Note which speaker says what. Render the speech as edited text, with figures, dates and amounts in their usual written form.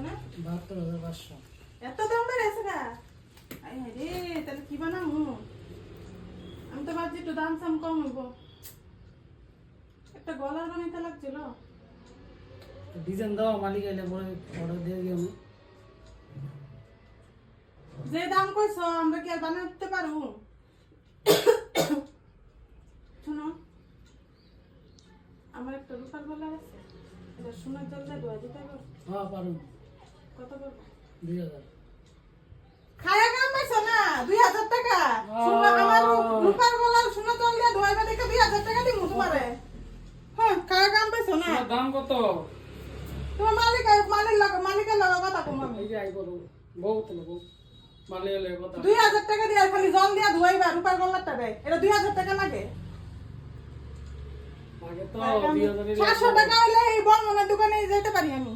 Speaker 1: না
Speaker 2: 72,500
Speaker 1: এত দাম বেড়েছে না আই রে তাহলে কি বানামু আমি তো ভাবছি একটু দাম সাম কম হইব একটা গলার বানাইতে লাগছিল
Speaker 2: ডিজাইন দাও মালিক আইলে পরে অর্ডার দিয়ে দিই আমি
Speaker 1: যে দাম কইছো আমরা কি আর বানাতে পারবো শোনো আমার একটা রূপার গলা আছে এটা সোনার জল দিয়ে ধোয়া দিতে পারবো
Speaker 2: হ্যাঁ পারুন
Speaker 1: কত বলবো
Speaker 2: 2000
Speaker 1: খায়া কাম পাইছো না 2000 টাকা সোনা আমার রূপার গলা সোনার জল দিয়ে ধোয়াইবা দেখে 2000 টাকা দিমু তোমারে হ্যাঁ খায়া কাম পাইছো না
Speaker 2: দাম কত
Speaker 1: তোমার মালিকের লগে কথা কম আমি
Speaker 2: এই যে আই করো বহুত লোক মালিকের লগে কথা
Speaker 1: 2000 টাকা দিয়ে খালি জল দিয়া ধোয়াইবা রূপার গলাটা দেয় এটা 2000 টাকা লাগে
Speaker 2: আগে তো 2000
Speaker 1: 500 টাকা হইলে এই বর্মনের দোকানে যেতে পারি আমি